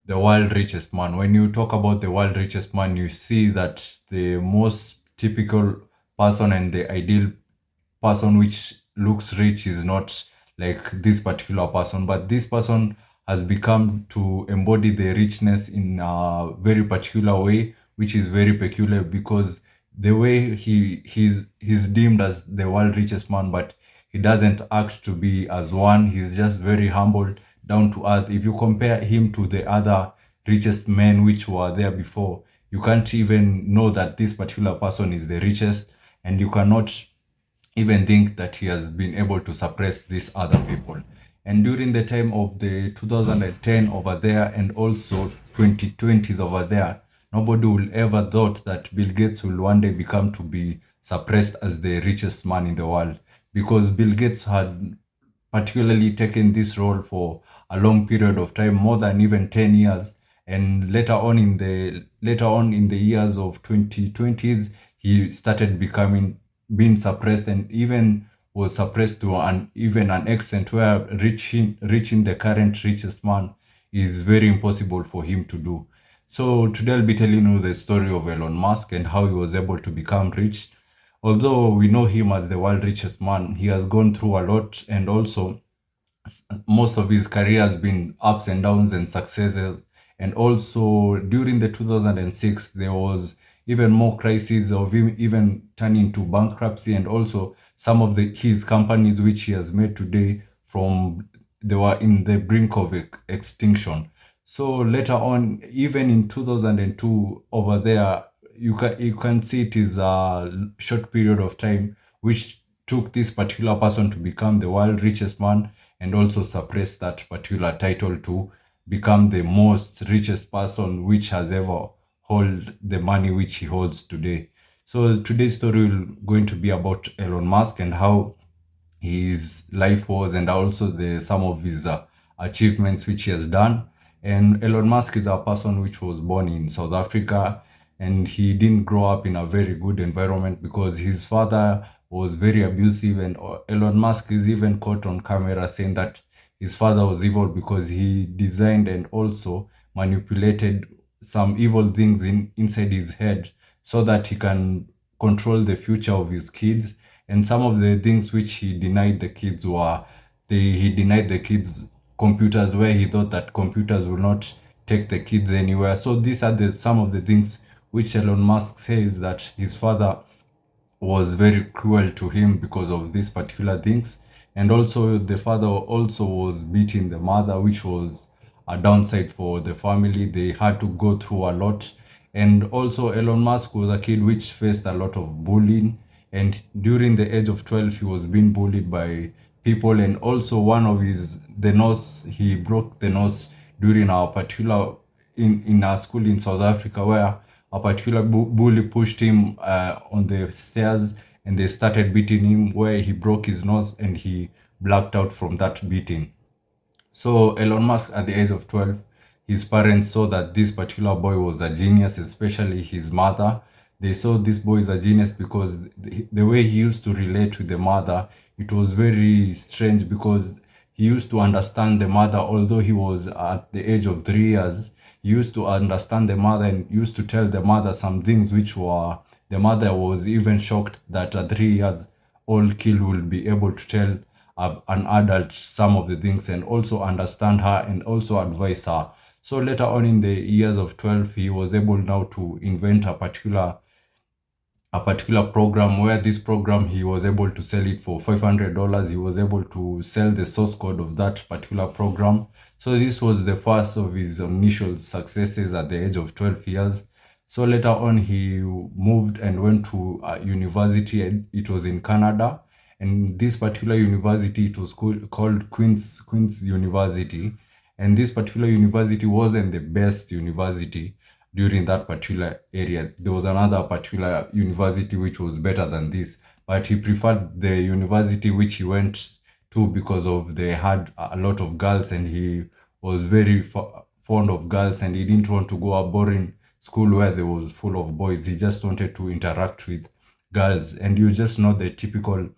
the world richest man. When you talk about the world richest man, you see that the most typical person and the ideal person which looks rich is not like this particular person, but this person has become to embody the richness in a very particular way, which is very peculiar because the way he's deemed as the world richest man, but he doesn't act to be as one. He's just very humble, down to earth. If you compare him to the other richest men which were there before, you can't even know that this particular person is the richest, and you cannot even think that he has been able to suppress these other people. And during the time of the 2010 over there and also 2020s over there, nobody will ever thought that Bill Gates will one day become to be suppressed as the richest man in the world, because Bill Gates had particularly taken this role for a long period of time, more than even 10 years. And later on in the years of 2020s, he started becoming being suppressed, and even was suppressed to an extent where reaching the current richest man is very impossible for him to do. So today I'll be telling you the story of Elon Musk and how he was able to become rich. Although we know him as the world richest man, he has gone through a lot, and also most of his career has been ups and downs and successes. And also during the 2006, there was even more crises of him even turning to bankruptcy, and also some of his companies which he has made today from they were in the brink of extinction. So later on, even in 2002 over there, you can see it is a short period of time which took this particular person to become the world richest man, and also suppress that particular title to become the most richest person which has ever hold the money which he holds today. So today's story will going to be about Elon Musk and how his life was, and also the some of his achievements which he has done. And Elon Musk is a person which was born in South Africa, and he didn't grow up in a very good environment because his father was very abusive. And Elon Musk is even caught on camera saying that his father was evil because he designed and also manipulated some evil things inside his head so that he can control the future of his kids. And some of the things which he denied the kids were he denied the kids computers, where he thought that computers will not take the kids anywhere. So these are some of the things which Elon Musk says that his father was very cruel to him because of these particular things. And also the father also was beating the mother, which was a downside for the family. They had to go through a lot. And also Elon Musk was a kid which faced a lot of bullying. And during the age of 12, he was being bullied by people. And also one of the nose, he broke the nose during our particular, in our school in South Africa, where a particular bully pushed him on the stairs, and they started beating him, where he broke his nose and he blacked out from that beating. So Elon Musk, at the age of 12, his parents saw that this particular boy was a genius, especially his mother. They saw this boy is a genius because the way he used to relate with the mother, it was very strange because he used to understand the mother, although he was at the age of 3 years. He used to understand the mother and used to tell the mother some things which were, the mother was even shocked that a 3 years old kid will be able to tell an adult some of the things and also understand her and also advise her. So later on in the years of 12, he was able now to invent a particular program, where this program he was able to sell it for $500. He was able to sell the source code of that particular program. So this was the first of his initial successes at the age of 12 years. So later on, he moved and went to a university, and it was in Canada. And this particular university, it was called Queen's University. And this particular university wasn't the best university during that particular area. There was another particular university which was better than this, but he preferred the university which he went to because of they had a lot of girls, and he was very fond of girls, and he didn't want to go a boring school where there was full of boys. He just wanted to interact with girls. And you just know the typical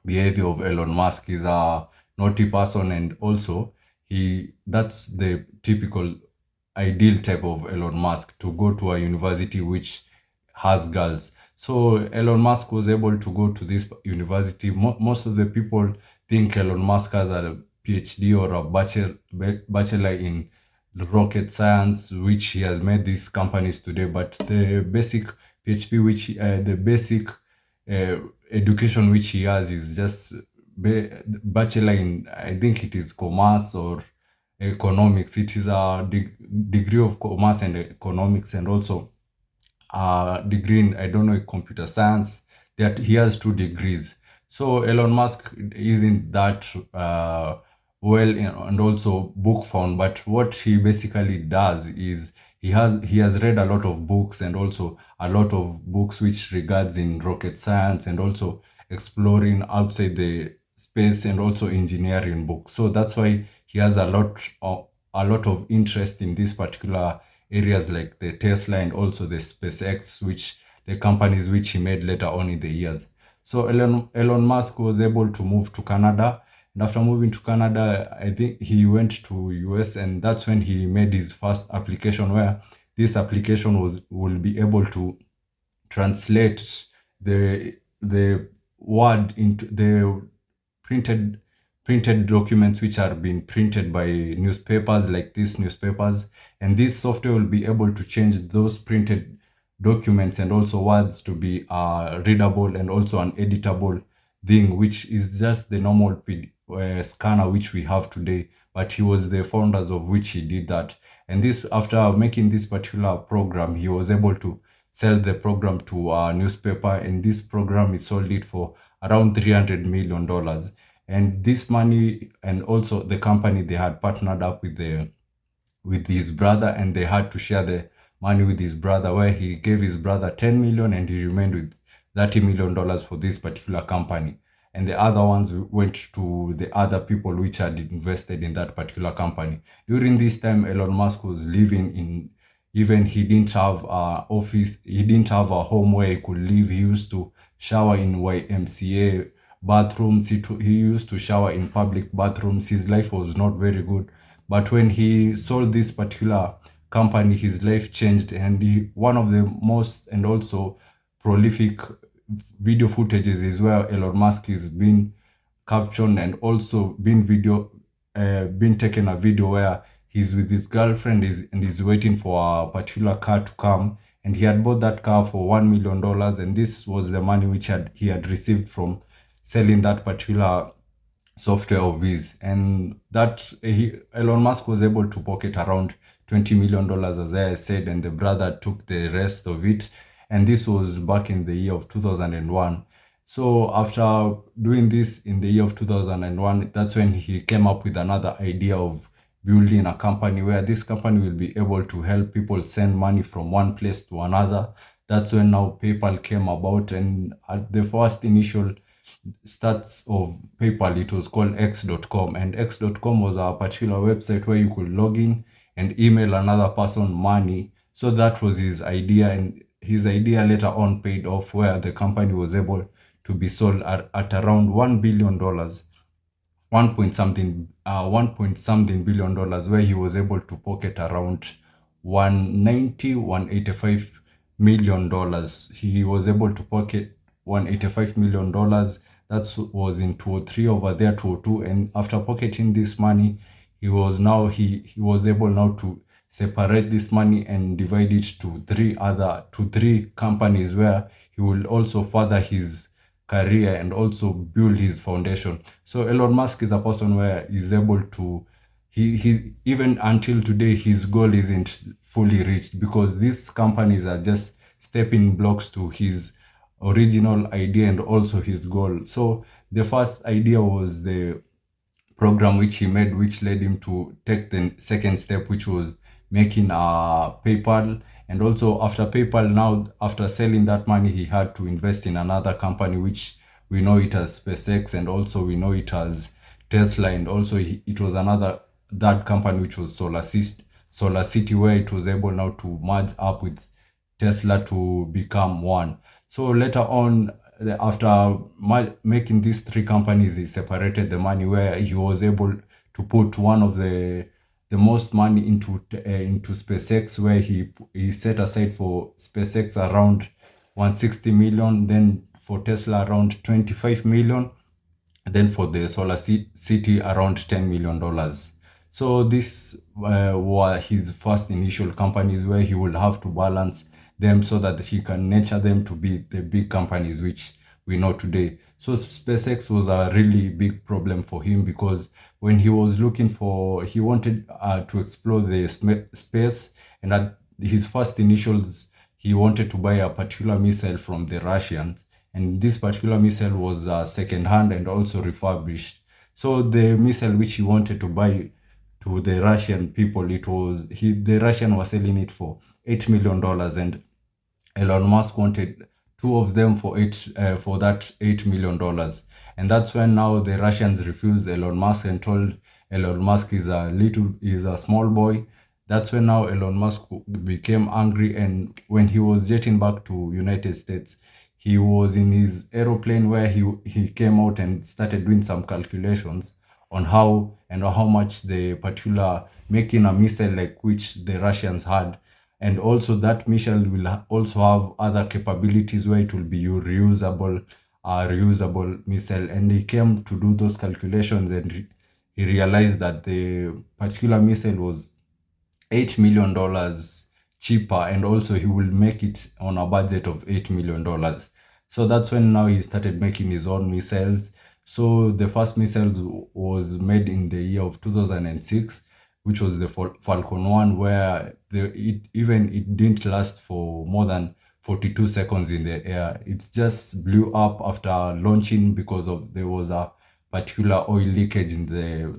behavior of Elon Musk. Is a naughty person, and also he that's the typical ideal type of Elon Musk to go to a university which has girls. So Elon Musk was able to go to this university. Most of the people think Elon Musk has a PhD or a bachelor in rocket science, which he has made these companies today. But the basic PhD, the basic uh, education which he has is just bachelor in, I think it is commerce or economics. It is a degree of commerce and economics, and also degree in, I don't know, computer science. That he has two degrees. So Elon Musk isn't that and also book found, but what he basically does is he has read a lot of books, and also a lot of books which regards in rocket science and also exploring outside the space and also engineering books. So that's why he has a lot of interest in this particular areas like the Tesla and also the SpaceX, which the companies which he made later on in the years. So Elon Musk was able to move to Canada. And after moving to Canada, I think he went to US, and that's when he made his first application, where this application will be able to translate the word into the printed printed documents which are being printed by newspapers, like these newspapers, and this software will be able to change those printed documents and also words to be readable and also an editable thing, which is just the normal scanner which we have today. But he was the founders of which he did that. And this, after making this particular program, he was able to sell the program to a newspaper, and this program, he sold it for around $300 million. And this money, and also the company, they had partnered up with his brother, and they had to share the money with his brother, where he gave his brother 10 million and he remained with $30 million for this particular company. And the other ones went to the other people which had invested in that particular company. During this time, Elon Musk was living in, even he didn't have a office, he didn't have a home where he could live. He used to shower in YMCA bathrooms. He used to shower in public bathrooms. His life was not very good. But when he sold this particular company, his life changed, and one of the most and also prolific video footages is where Elon Musk is being captioned and also being taken a video where he's with his girlfriend and he's waiting for a particular car to come, and he had bought that car for $1 million, and this was the money which he had received from selling that particular software of his. And Elon Musk was able to pocket around $20 million, as I said, and the brother took the rest of it. And this was back in the year of 2001. So after doing this in the year of 2001, that's when he came up with another idea of building a company where this company will be able to help people send money from one place to another. That's when now PayPal came about, and at the first initial starts of PayPal, it was called X.com, and X.com was a particular website where you could log in and email another person money. So that was his idea, and his idea later on paid off, where the company was able to be sold at around $1 billion, 1 point something billion dollars, where he was able to pocket around 185 million dollars. He was able to pocket $185 million. That was in 2003 over there, 2002. And after pocketing this money, he was able now to separate this money and divide it to three companies, where he will also further his career and also build his foundation. So Elon Musk is a person where he's able to, he even until today, his goal isn't fully reached, because these companies are just stepping blocks to his original idea and also his goal. So the first idea was the program which he made, which led him to take the second step, which was making a PayPal. And also after PayPal, now after selling that money, he had to invest in another company, which we know it as SpaceX, and also we know it as Tesla, and also it was another that company which was Solar City, where it was able now to merge up with Tesla to become one. So later on, after making these three companies, he separated the money, where he was able to put one of the the most money into SpaceX, where he set aside for SpaceX around 160 million, then for Tesla around 25 million, then for the City around $10 million. So this were his first initial companies, where he would have to balance them so that he can nurture them to be the big companies which we know today. So SpaceX was a really big problem for him, because when he was looking for, he wanted to explore the space, and at his first initials, he wanted to buy a particular missile from the Russians, and this particular missile was second hand and also refurbished. So the missile which he wanted to buy to the Russian people, the Russian was selling it for $8 million, and Elon Musk wanted two of them for that $8 million. And that's when now the Russians refused Elon Musk and told Elon Musk is a small boy. That's when now Elon Musk became angry, and when he was jetting back to United States, he was in his aeroplane, where he came out and started doing some calculations on how much the particular making a missile like which the Russians had, and also that missile will also have other capabilities where it will be reusable missile. And he came to do those calculations, and he realized that the particular missile was $8 million cheaper, and also he will make it on a budget of $8 million. So that's when now he started making his own missiles. So the first missile was made in the year of 2006, which was the Falcon 1, where it didn't last for more than 42 seconds in the air. It just blew up after launching, because of there was a particular oil leakage in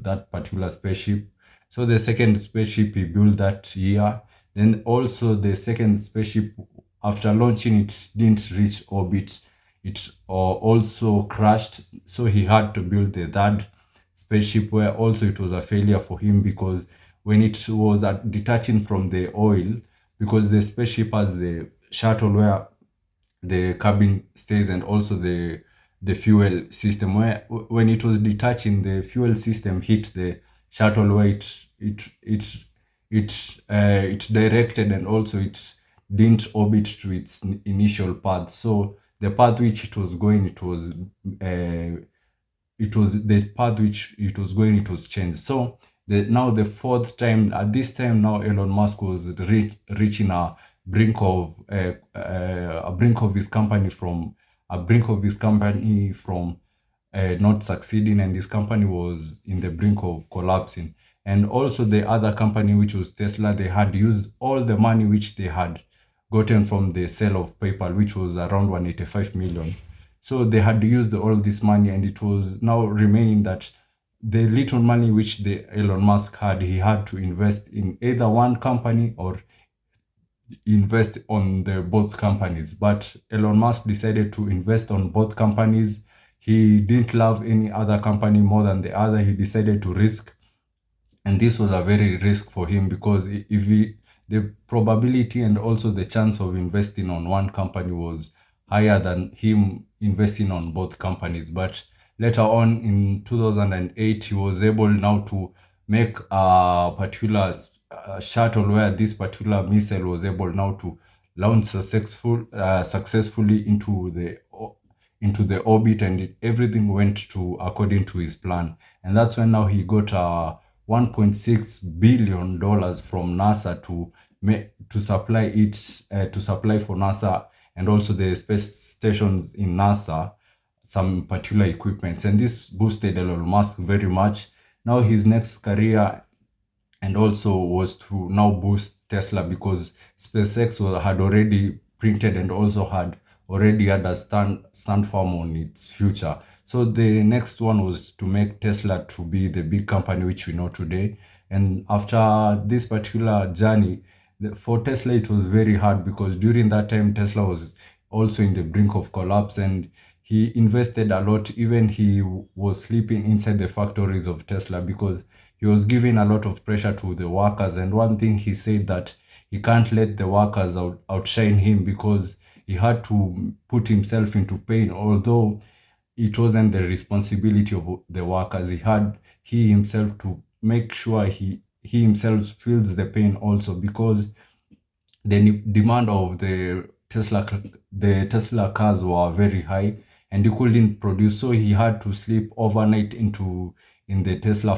that particular spaceship. So the second spaceship he built that year. Then also the second spaceship, after launching, it didn't reach orbit. It also crashed. So he had to build the third spaceship, where also it was a failure for him, because when it was detaching from the oil, because the spaceship has the shuttle where the cabin stays, and also the fuel system, where when it was detaching, the fuel system hit the shuttle, where it directed, and also it didn't orbit to its initial path. So the path which it was going, it was the path which it was going, it was changed. So now the fourth time, at this time now, Elon Musk was reaching a brink of his company from not succeeding, and his company was in the brink of collapsing. And also the other company, which was Tesla, they had used all the money which they had gotten from the sale of PayPal, which was around 185 million. So they had used all this money, and it was now remaining that the little money which the Elon Musk had, he had to invest in either one company or invest on the both companies. But Elon Musk decided to invest on both companies. He didn't love any other company more than the other. He decided to risk, and this was a very risk for him, because the probability and also the chance of investing on one company was higher than him investing on both companies. But later on in 2008, he was able now to make a particular shuttle, where this particular missile was able now to launch successfully into the orbit, and everything went to according to his plan. And that's when now he got $1.6 billion from NASA to supply for NASA, and also the space stations in NASA, some particular equipments. And this boosted Elon Musk very much. Now his next career and also was to now boost Tesla, because SpaceX had already printed and also already had a stand firm on its future. So the next one was to make Tesla to be the big company which we know today. And after this particular journey, for Tesla, it was very hard, because during that time, Tesla was also in the brink of collapse, and he invested a lot. Even he was sleeping inside the factories of Tesla, because he was giving a lot of pressure to the workers. And one thing he said, that he can't let the workers outshine him, because he had to put himself into pain, although it wasn't the responsibility of the workers. He himself to make sure he himself feels the pain also, because the demand of the Tesla cars were very high, and he couldn't produce, so he had to sleep overnight in the Tesla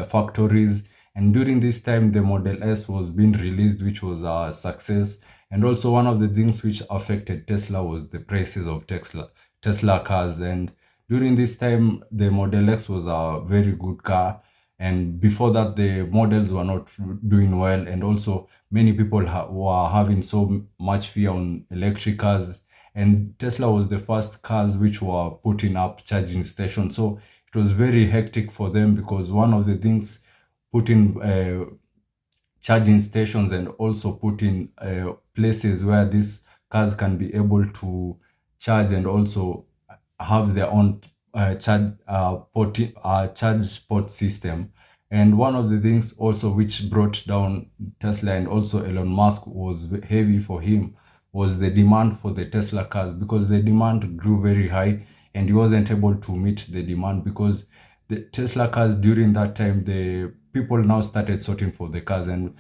factories. And during this time, the Model S was being released, which was a success. And also, one of the things which affected Tesla was the prices of Tesla cars. And during this time, the Model X was a very good car, and before that, the models were not doing well. And also, many people were having so much fear on electric cars. And Tesla was the first cars which were putting up charging stations. So it was very hectic for them, because one of the things, putting charging stations, and also put in places where these cars can be able to charge, and also have their own charge port system. And one of the things also which brought down Tesla, and also Elon Musk was heavy for him, was the demand for the Tesla cars, because the demand grew very high, and he wasn't able to meet the demand, because the Tesla cars during that time, the people now started sorting for the cars, and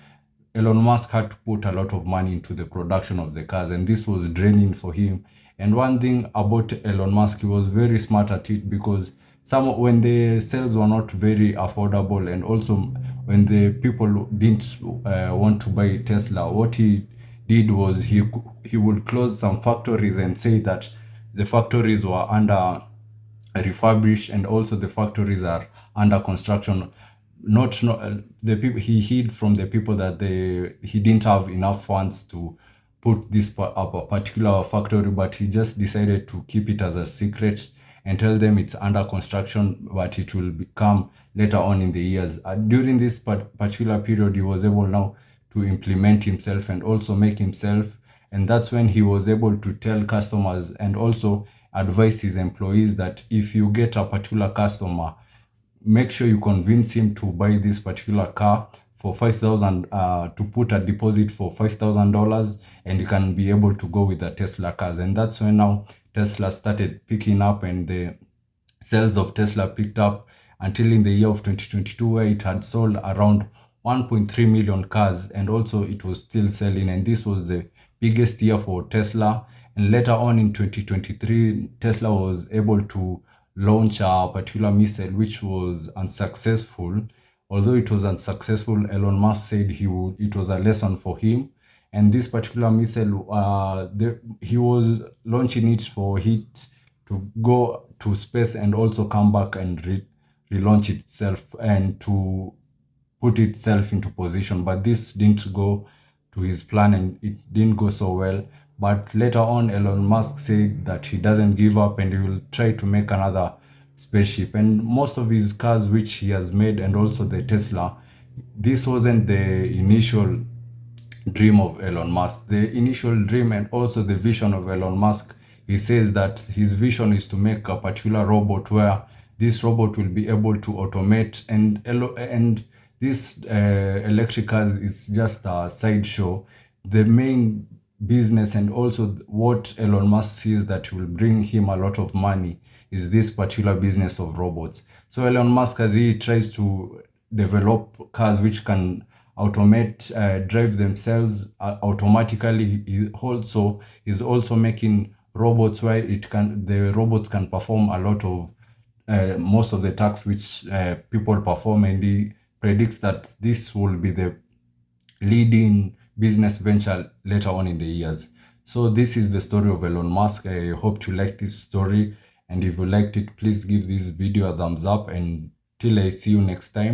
Elon Musk had to put a lot of money into the production of the cars, and this was draining for him. And one thing about Elon Musk, he was very smart at it, because when the sales were not very affordable, and also when the people didn't want to buy Tesla, what he did was he would close some factories and say that the factories were under refurbished, and also the factories are under construction. Not the people, he hid from the people that he didn't have enough funds to put this up a particular factory, but he just decided to keep it as a secret and tell them it's under construction, but it will become later on in the years. During this particular period, he was able now to implement himself and also make himself. And that's when he was able to tell customers, and also advise his employees, that if you get a particular customer, make sure you convince him to buy this particular car for 5,000, to put a deposit for $5,000, and you can be able to go with the Tesla cars. And that's when now Tesla started picking up, and the sales of Tesla picked up until in the year of 2022, where it had sold around 1.3 million cars, and also it was still selling. And this was the biggest year for Tesla. And later on in 2023, Tesla was able to launch a particular missile which was unsuccessful. Although it was unsuccessful, Elon Musk said it was a lesson for him. And this particular missile, he was launching it for it to go to space, and also come back and relaunch itself, and to put itself into position. But this didn't go to his plan, and it didn't go so well. But later on, Elon Musk said that he doesn't give up, and he will try to make another spaceship. And most of his cars which he has made, and also the Tesla, this wasn't the initial dream of Elon Musk. The initial dream, and also the vision of Elon Musk, he says that his vision is to make a particular robot, where this robot will be able to automate, and this electric cars is just a sideshow. The main business, and also what Elon Musk sees that will bring him a lot of money, is this particular business of robots. So Elon Musk, as he tries to develop cars which can automate, drive themselves automatically, he also is also making robots where the robots can perform a lot of most of the tasks which people perform. And he predicts that this will be the leading business venture later on in the years. So this is the story of Elon Musk. I hope you like this story, and if you liked it, please give this video a thumbs up, and till I see you next time.